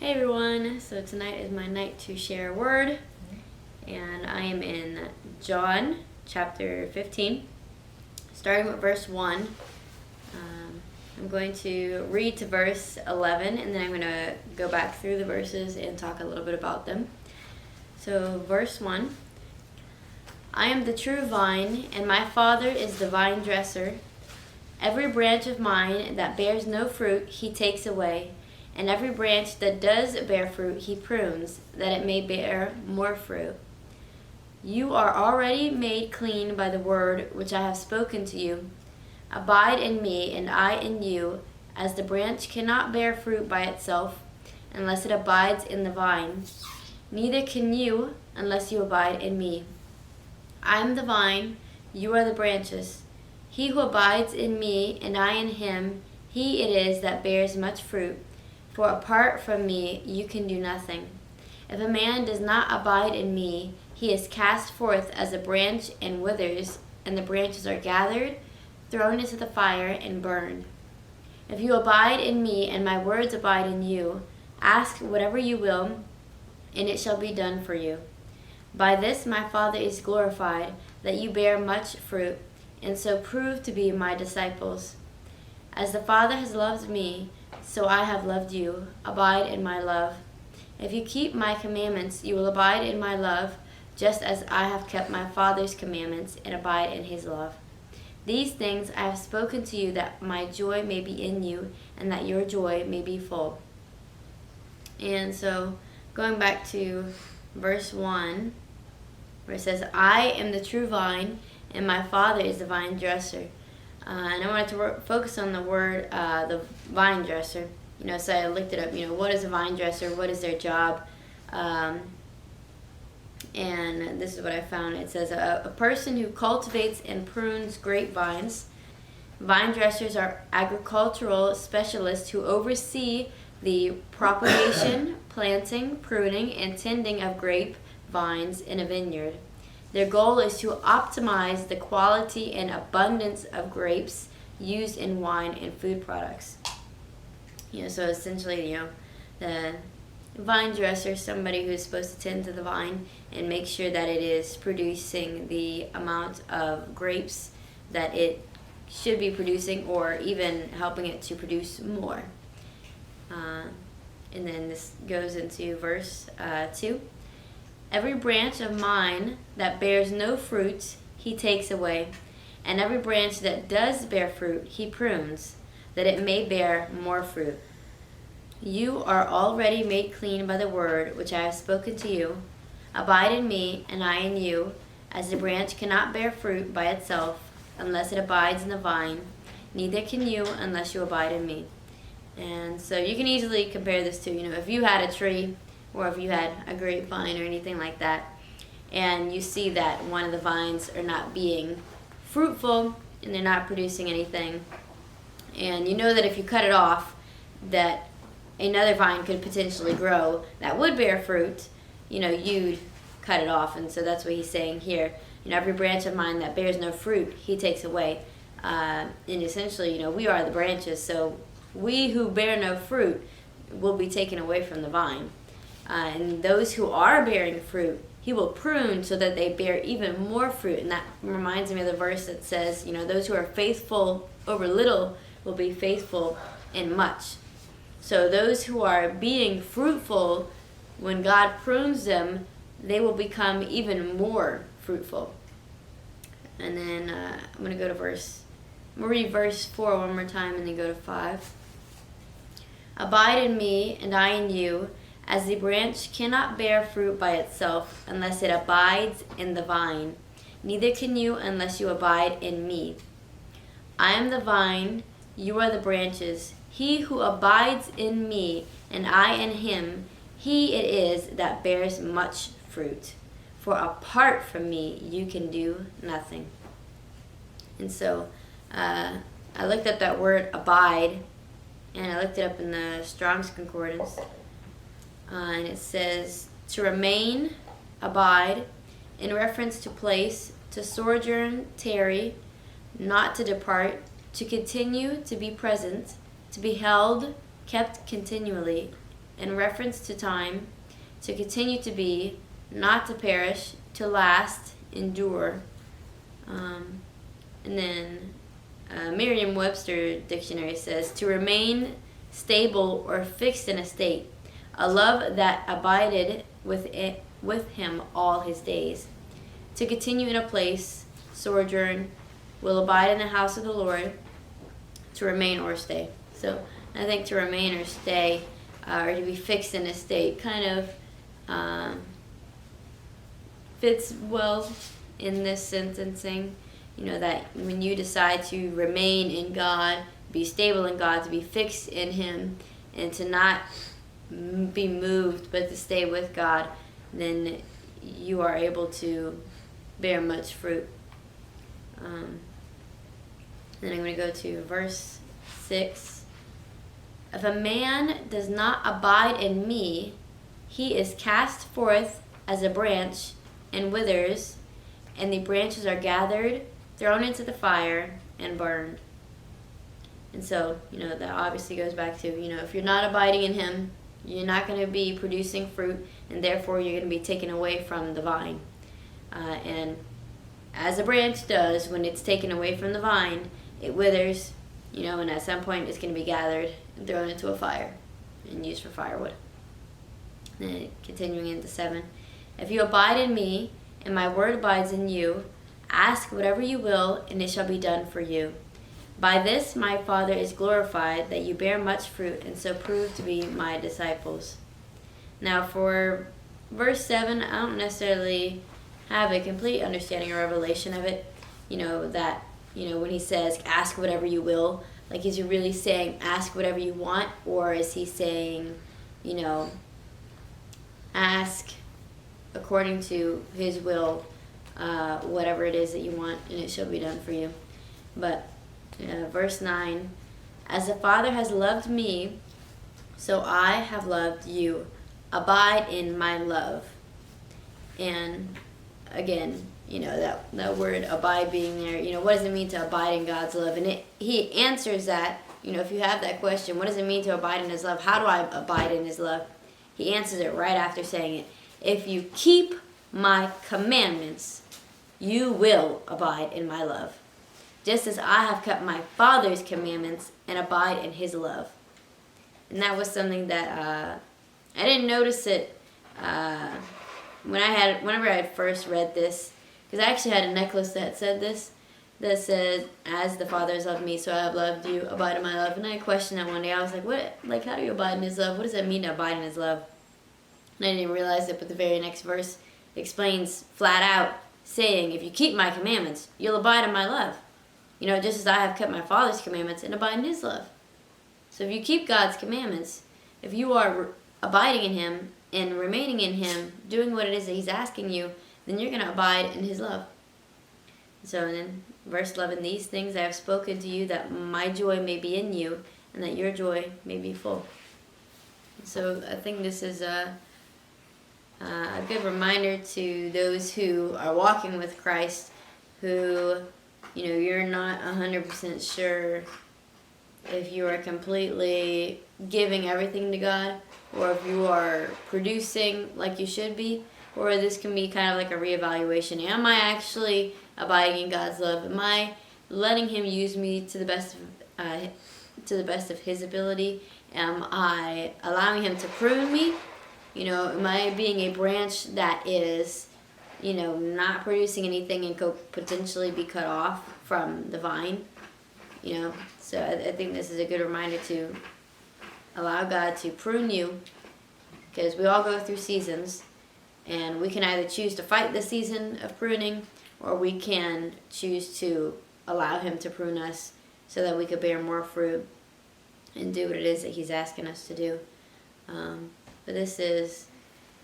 Hey everyone, so tonight is my night to share a word, and I am in John chapter 15, starting with verse 1. I'm going to read to verse 11, and then I'm going to go back through the verses and talk a little bit about them. So, verse 1, I am the true vine, and my Father is the vine dresser. Every branch of mine that bears no fruit, he takes away. And every branch that does bear fruit, he prunes, that it may bear more fruit. You are already made clean by the word which I have spoken to you. Abide in me, and I in you, as the branch cannot bear fruit by itself, unless it abides in the vine. Neither can you, unless you abide in me. I am the vine, you are the branches. He who abides in me, and I in him, he it is that bears much fruit. For apart from me, you can do nothing. If a man does not abide in me, he is cast forth as a branch and withers, and the branches are gathered, thrown into the fire, and burned. If you abide in me, and my words abide in you, ask whatever you will, and it shall be done for you. By this my Father is glorified, that you bear much fruit, and so prove to be my disciples. As the Father has loved me, so I have loved you. Abide in my love. If you keep my commandments, you will abide in my love, just as I have kept my Father's commandments and abide in his love. These things I have spoken to you, that my joy may be in you, and that your joy may be full. And so, going back to verse 1, where it says, I am the true vine, and my Father is the vine dresser. And I wanted to focus on the word, the vine dresser. So I looked it up. What is a vine dresser? What is their job? And this is what I found. It says a person who cultivates and prunes grapevines. Vine dressers are agricultural specialists who oversee the propagation, planting, pruning, and tending of grapevines in a vineyard. Their goal is to optimize the quality and abundance of grapes used in wine and food products. So essentially, the vine dresser is somebody who's supposed to tend to the vine and make sure that it is producing the amount of grapes that it should be producing, or even helping it to produce more. And then this goes into verse 2. Every branch of mine that bears no fruit, he takes away. And every branch that does bear fruit, he prunes, that it may bear more fruit. You are already made clean by the word which I have spoken to you. Abide in me, and I in you, as the branch cannot bear fruit by itself, unless it abides in the vine. Neither can you, unless you abide in me. And so you can easily compare this to, if you had a tree, or if you had a grapevine or anything like that, and you see that one of the vines are not being fruitful and they're not producing anything, and you know that if you cut it off, that another vine could potentially grow that would bear fruit, you'd cut it off. And so that's what he's saying here. Every branch of mine that bears no fruit, he takes away. And essentially, we are the branches, so we who bear no fruit will be taken away from the vine. And those who are bearing fruit, he will prune so that they bear even more fruit. And that reminds me of the verse that says, those who are faithful over little will be faithful in much. So those who are being fruitful, when God prunes them, they will become even more fruitful. And then I'm going to read verse 4 one more time and then go to 5. Abide in me, and I in you, as the branch cannot bear fruit by itself unless it abides in the vine. Neither can you unless you abide in me. I am the vine, you are the branches. He who abides in me, and I in him, he it is that bears much fruit. For apart from me, you can do nothing. And so I looked up that word abide, and I looked it up in the Strong's Concordance. And it says, to remain, abide, in reference to place, to sojourn, tarry, not to depart, to continue, to be present, to be held, kept continually, in reference to time, to continue to be, not to perish, to last, endure. And then Merriam-Webster dictionary says, to remain stable or fixed in a state, a love that abided with him all his days. To continue in a place, sojourn, will abide in the house of the Lord, to remain or stay. So I think to remain or stay, or to be fixed in a state, kind of fits well in this sentencing. You know, that when you decide to remain in God, be stable in God, to be fixed in Him, and to not be moved, but to stay with God, then you are able to bear much fruit. Then I'm going to go to verse 6. If a man does not abide in me, he is cast forth as a branch and withers, and the branches are gathered, thrown into the fire, and burned. And so, that obviously goes back to, if you're not abiding in Him, you're not going to be producing fruit, and therefore you're going to be taken away from the vine. And as a branch does, when it's taken away from the vine, it withers, and at some point it's going to be gathered and thrown into a fire and used for firewood. Then continuing into 7. If you abide in me, and my word abides in you, ask whatever you will, and it shall be done for you. By this my Father is glorified, that you bear much fruit, and so prove to be my disciples. Now for verse 7, I don't necessarily have a complete understanding or revelation of it. When he says, ask whatever you will, like, is he really saying, ask whatever you want? Or is he saying, ask according to his will, whatever it is that you want, and it shall be done for you. But verse 9, as the Father has loved me, so I have loved you. Abide in my love. And again, that word abide being there, what does it mean to abide in God's love? And he answers that, if you have that question, what does it mean to abide in His love? How do I abide in His love? He answers it right after saying it. If you keep my commandments, you will abide in my love, just as I have kept my Father's commandments and abide in His love. And that was something that I didn't notice it whenever I had first read this, because I actually had a necklace that said this, that said, as the Father has loved me, so I have loved you, abide in my love. And I questioned that one day. I was like, how do you abide in His love? What does that mean to abide in His love? And I didn't realize it, but the very next verse explains flat out, saying, if you keep my commandments, you'll abide in my love. Just as I have kept my Father's commandments and abide in His love. So if you keep God's commandments, if you are abiding in Him and remaining in Him, doing what it is that He's asking you, then you're going to abide in His love. So then, verse 11, these things I have spoken to you, that my joy may be in you, and that your joy may be full. So I think this is a good reminder to those who are walking with Christ, who, you're not 100% sure if you are completely giving everything to God, or if you are producing like you should be, or this can be kind of like a reevaluation. Am I actually abiding in God's love? Am I letting Him use me to the best of His ability? Am I allowing Him to prune me? Am I being a branch that is, not producing anything and could potentially be cut off from the vine? So I think this is a good reminder to allow God to prune you, because we all go through seasons, and we can either choose to fight the season of pruning, or we can choose to allow Him to prune us so that we could bear more fruit and do what it is that He's asking us to do. But this is,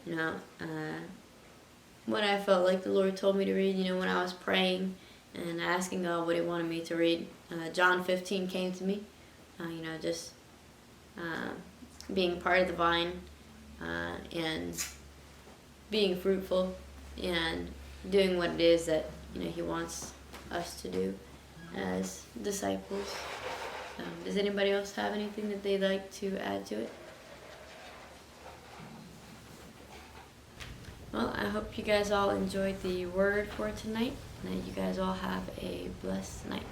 what I felt like the Lord told me to read, when I was praying and asking God what He wanted me to read. John 15 came to me, just being part of the vine, and being fruitful and doing what it is that He wants us to do as disciples. Does anybody else have anything that they'd like to add to it? I hope you guys all enjoyed the word for tonight, and that you guys all have a blessed night.